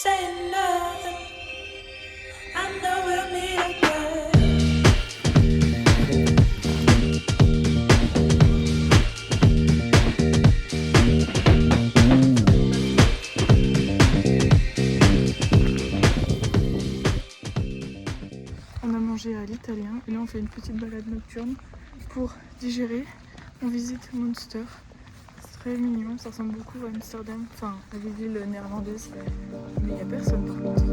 saying nothing. I know we'll meet again. On a mangé à l'italien et là on fait une petite balade nocturne pour digérer. On visite Münster. C'est très mignon, ça ressemble beaucoup à Amsterdam, enfin à des villes néerlandaises. Mais il n'y a personne par contre.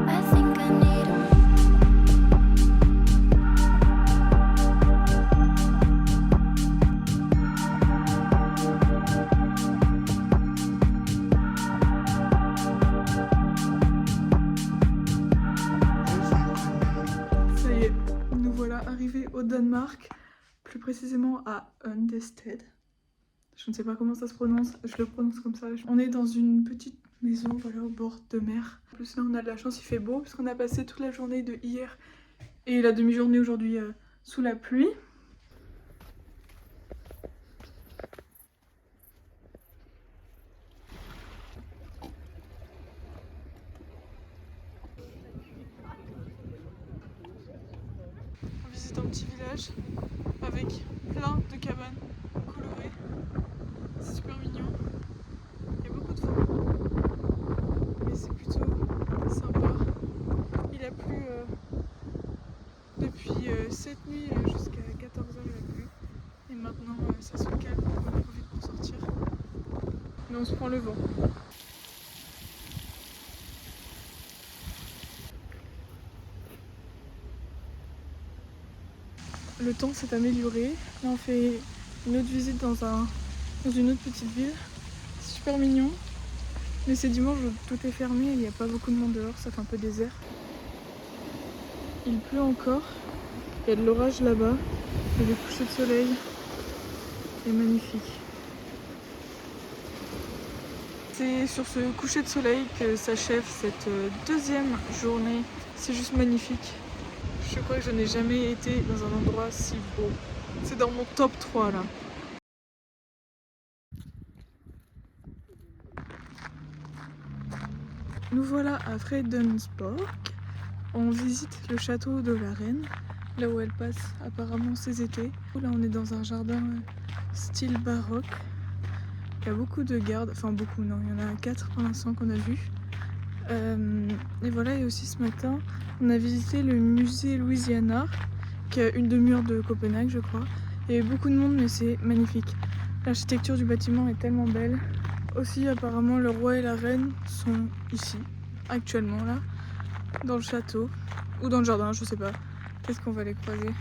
I think I need a Ça y est, nous voilà arrivés au Danemark, plus précisément à Hundested. Je ne sais pas comment ça se prononce, je le prononce comme ça. On est dans une petite maison, voilà, au bord de mer. En plus là on a de la chance, il fait beau, parce qu'on a passé toute la journée de hier et la demi-journée aujourd'hui sous la pluie. On visite un petit village avec plein de cabanes colorées. C'est super mignon. Il y a beaucoup de vent, mais c'est plutôt sympa. Il a plu depuis cette nuit jusqu'à 14h, il a plu. Et maintenant ça se calme, on en profite pour sortir. Mais on se prend le vent. Le temps s'est amélioré. Là on fait une autre visite dans une autre petite ville. C'est super mignon. Mais c'est dimanche, tout est fermé, il n'y a pas beaucoup de monde dehors, ça fait un peu désert. Il pleut encore, il y a de l'orage là-bas, il y a des couchers de soleil. C'est magnifique. C'est sur ce coucher de soleil que s'achève cette deuxième journée. C'est juste magnifique. Je crois que je n'ai jamais été dans un endroit si beau. C'est dans mon top 3 là. Nous voilà à Fredensborg. On visite le château de la reine, là où elle passe apparemment ses étés. Là on est dans un jardin style baroque. Il y a beaucoup de gardes, enfin beaucoup non, il y en a 4 pour l'instant qu'on a vu. Et voilà, et aussi ce matin on a visité le musée Louisiana, qui est à une demi-heure de Copenhague je crois. Il y avait beaucoup de monde mais c'est magnifique. L'architecture du bâtiment est tellement belle. Aussi apparemment le roi et la reine sont ici, actuellement là, dans le château, ou dans le jardin, je sais pas. Peut-être qu'on va les croiser.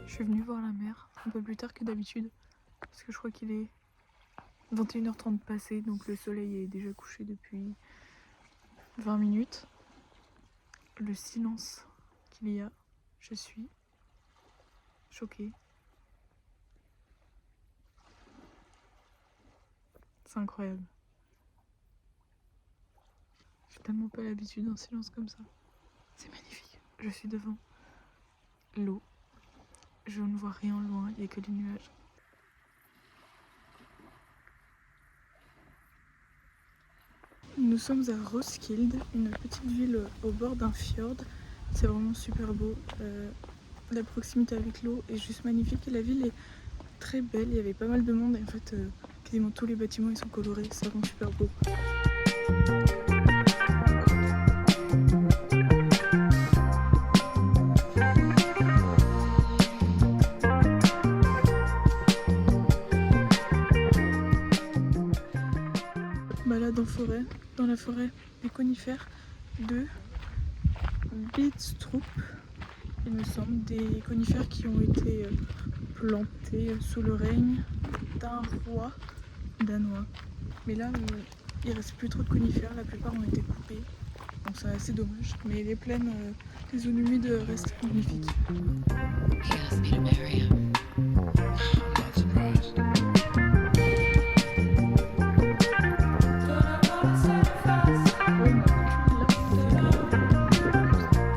Je suis venue voir la mer un peu plus tard que d'habitude, parce que je crois qu'il est 21h30 passé, donc le soleil est déjà couché depuis 20 minutes. Le silence qu'il y a, je suis choquée. C'est incroyable. J'ai tellement pas l'habitude d'un silence comme ça. C'est magnifique. Je suis devant l'eau. Je ne vois rien loin, il n'y a que des nuages. Nous sommes à Roskilde, une petite ville au bord d'un fjord. C'est vraiment super beau. La proximité avec l'eau est juste magnifique et la ville est très belle. Il y avait pas mal de monde et en fait quasiment tous les bâtiments ils sont colorés. Ça rend super beau. Balade en forêt, dans la forêt des conifères de Beedstroop, il me semble, des conifères qui ont été plantés sous le règne d'un roi danois. Mais là, il reste plus trop de conifères, la plupart ont été coupés. Donc c'est assez dommage. Mais les plaines, les zones humides restent magnifiques. He asked me to marry him. I'm not surprised. Gonna say it fast.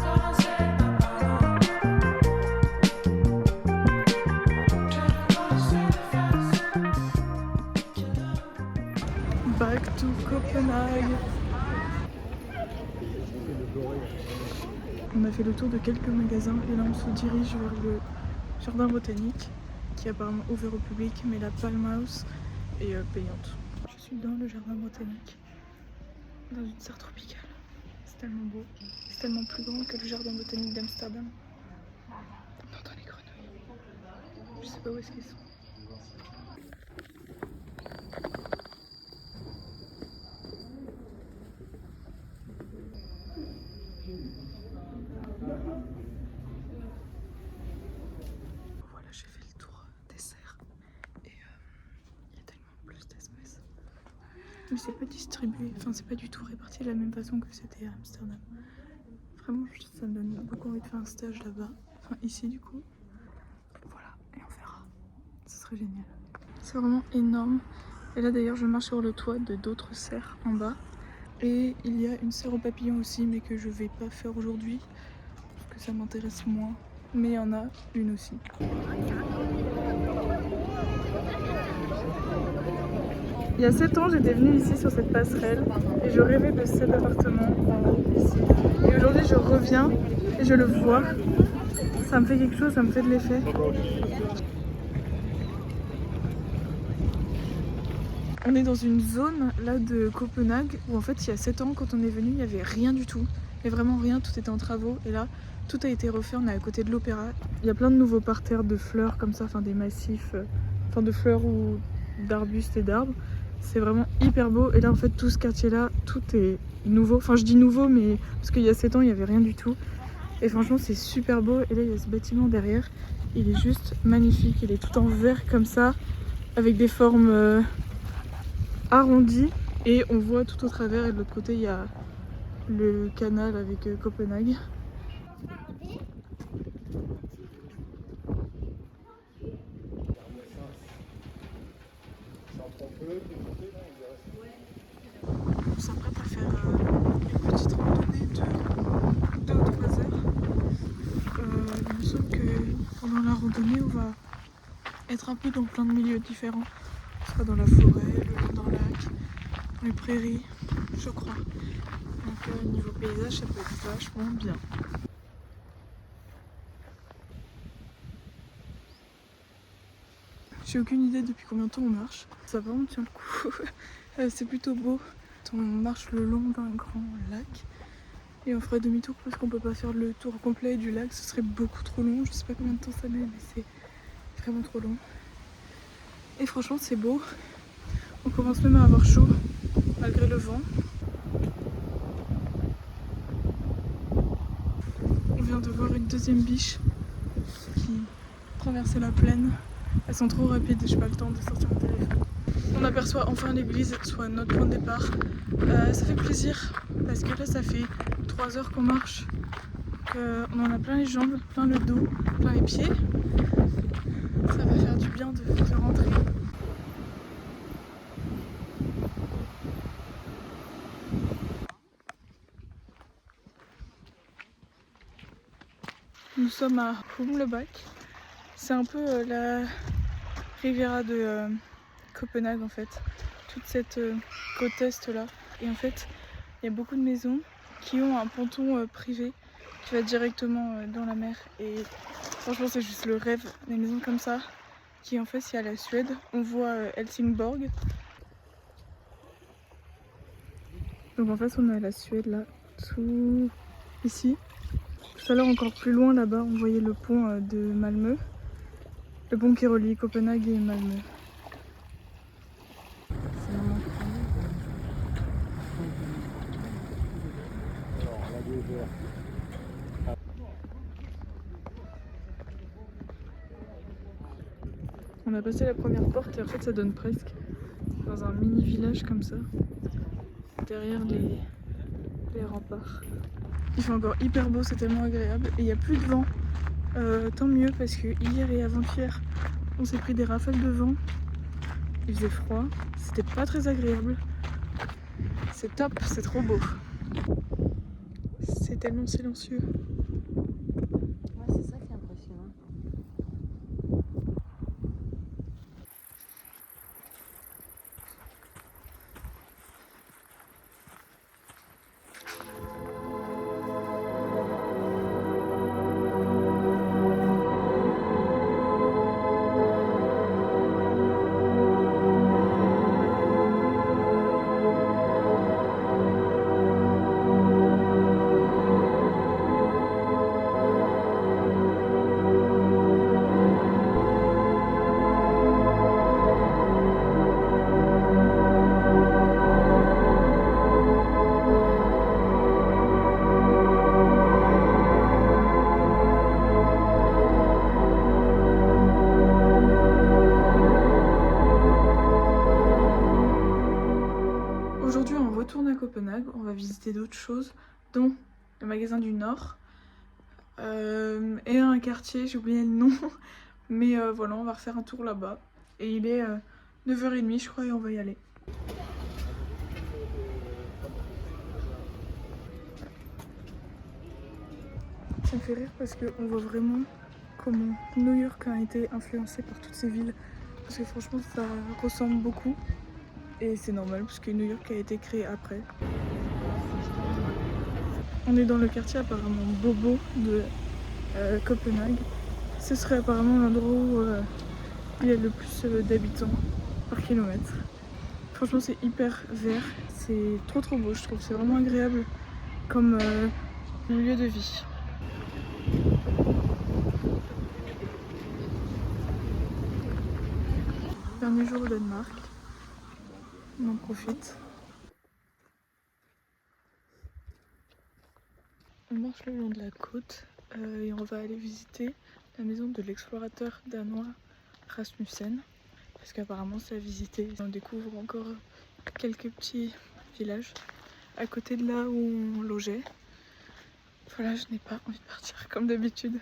Gonna say it loud. Gonna say it fast. Back to Copenhague. On a fait le tour de quelques magasins et là on se dirige vers le jardin botanique qui est apparemment ouvert au public, mais la Palm House est payante. Je suis dans le jardin botanique, dans une serre tropicale. C'est tellement beau, c'est tellement plus grand que le jardin botanique d'Amsterdam. On entend les grenouilles. Je sais pas où est-ce qu'ils sont. Voilà, j'ai fait le tour des serres et il y a tellement plus d'espèces. Mais c'est pas distribué, enfin c'est pas du tout réparti de la même façon que c'était à Amsterdam. Vraiment, ça me donne beaucoup envie de faire un stage là-bas, enfin ici du coup. Voilà, et on verra. Ce serait génial. C'est vraiment énorme. Et là d'ailleurs, je marche sur le toit de d'autres serres en bas. Et il y a une serre aux papillons aussi, mais que je vais pas faire aujourd'hui parce que ça m'intéresse moins. Mais il y en a une aussi. Il y a 7 ans, j'étais venue ici sur cette passerelle et je rêvais de cet appartement en haut ici. Et aujourd'hui, je reviens et je le vois. Ça me fait quelque chose, ça me fait de l'effet. On est dans une zone là de Copenhague où en fait il y a 7 ans quand on est venu il n'y avait rien du tout. Mais vraiment rien, tout était en travaux et là tout a été refait, on est à côté de l'opéra. Il y a plein de nouveaux parterres de fleurs comme ça, enfin des massifs, enfin de fleurs ou d'arbustes et d'arbres. C'est vraiment hyper beau et là en fait tout ce quartier là, tout est nouveau. Enfin je dis nouveau mais parce qu'il y a 7 ans il n'y avait rien du tout. Et franchement c'est super beau et là il y a ce bâtiment derrière, il est juste magnifique, il est tout en verre comme ça avec des formes arrondi et on voit tout au travers et de l'autre côté il y a le canal avec Copenhague. On s'apprête à faire une petite randonnée de 2 ou 3 heures. Il me semble que pendant la randonnée on va être un peu dans plein de milieux différents. On sera dans la forêt, le long d'un lac, dans les prairies, je crois. Donc niveau paysage ça peut être vachement bien. J'ai aucune idée depuis combien de temps on marche. Ça vraiment tient le coup. C'est plutôt beau. On marche le long d'un grand lac. Et on ferait demi-tour parce qu'on peut pas faire le tour complet du lac. Ce serait beaucoup trop long. Je sais pas combien de temps ça met, mais c'est vraiment trop long. Et franchement c'est beau. On commence même à avoir chaud malgré le vent. On vient de voir une deuxième biche qui traversait la plaine. Elles sont trop rapides, j'ai pas le temps de sortir mon téléphone. On aperçoit enfin l'église, soit notre point de départ. Ça fait plaisir parce que là ça fait 3 heures qu'on marche. On en a plein les jambes, plein le dos, plein les pieds. Ça va faire du bien de rentrer. Nous sommes à Humlebæk. C'est un peu la Riviera de Copenhague en fait. Toute cette côte est là. Et en fait, il y a beaucoup de maisons qui ont un ponton privé qui va directement dans la mer. Et franchement, c'est juste le rêve. Des maisons comme ça qui en fait, c'est à la Suède. On voit Helsingborg. Donc en fait, on est à la Suède là, tout ici. Tout à l'heure, encore plus loin là-bas, on voyait le pont de Malmö. Le pont qui relie Copenhague et Malmö. On a passé la première porte et en fait ça donne presque dans un mini village comme ça, derrière les remparts. Il fait encore hyper beau, c'est tellement agréable et il n'y a plus de vent. Tant mieux parce que hier et avant-hier on s'est pris des rafales de vent. Il faisait froid, c'était pas très agréable. C'est top, c'est trop beau. C'est tellement silencieux. Ouais, c'est ça qui est impressionnant. Aujourd'hui on retourne à Copenhague, on va visiter d'autres choses, dont le magasin du Nord et un quartier, j'ai oublié le nom, mais voilà, on va refaire un tour là-bas. Et il est 9h30 je crois et on va y aller. Ça me fait rire parce qu'on voit vraiment comment New York a été influencé par toutes ces villes. Parce que franchement ça ressemble beaucoup. Et c'est normal parce que New York a été créé après. On est dans le quartier apparemment bobo de Copenhague. Ce serait apparemment l'endroit où il y a le plus d'habitants par kilomètre. Franchement c'est hyper vert, c'est trop beau je trouve, c'est vraiment agréable comme lieu de vie. Dernier jour au Danemark, on en profite. On marche le long de la côte et on va aller visiter la maison de l'explorateur danois Rasmussen. Parce qu'apparemment c'est à visiter. On découvre encore quelques petits villages à côté de là où on logeait. Voilà, je n'ai pas envie de partir comme d'habitude.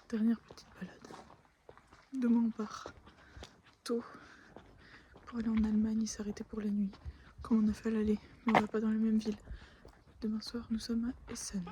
Dernière petite balade. Demain on part tôt pour aller en Allemagne et s'arrêter pour la nuit. Comme on a fait à l'aller, mais on va pas dans la même ville. Demain soir nous sommes à Essen.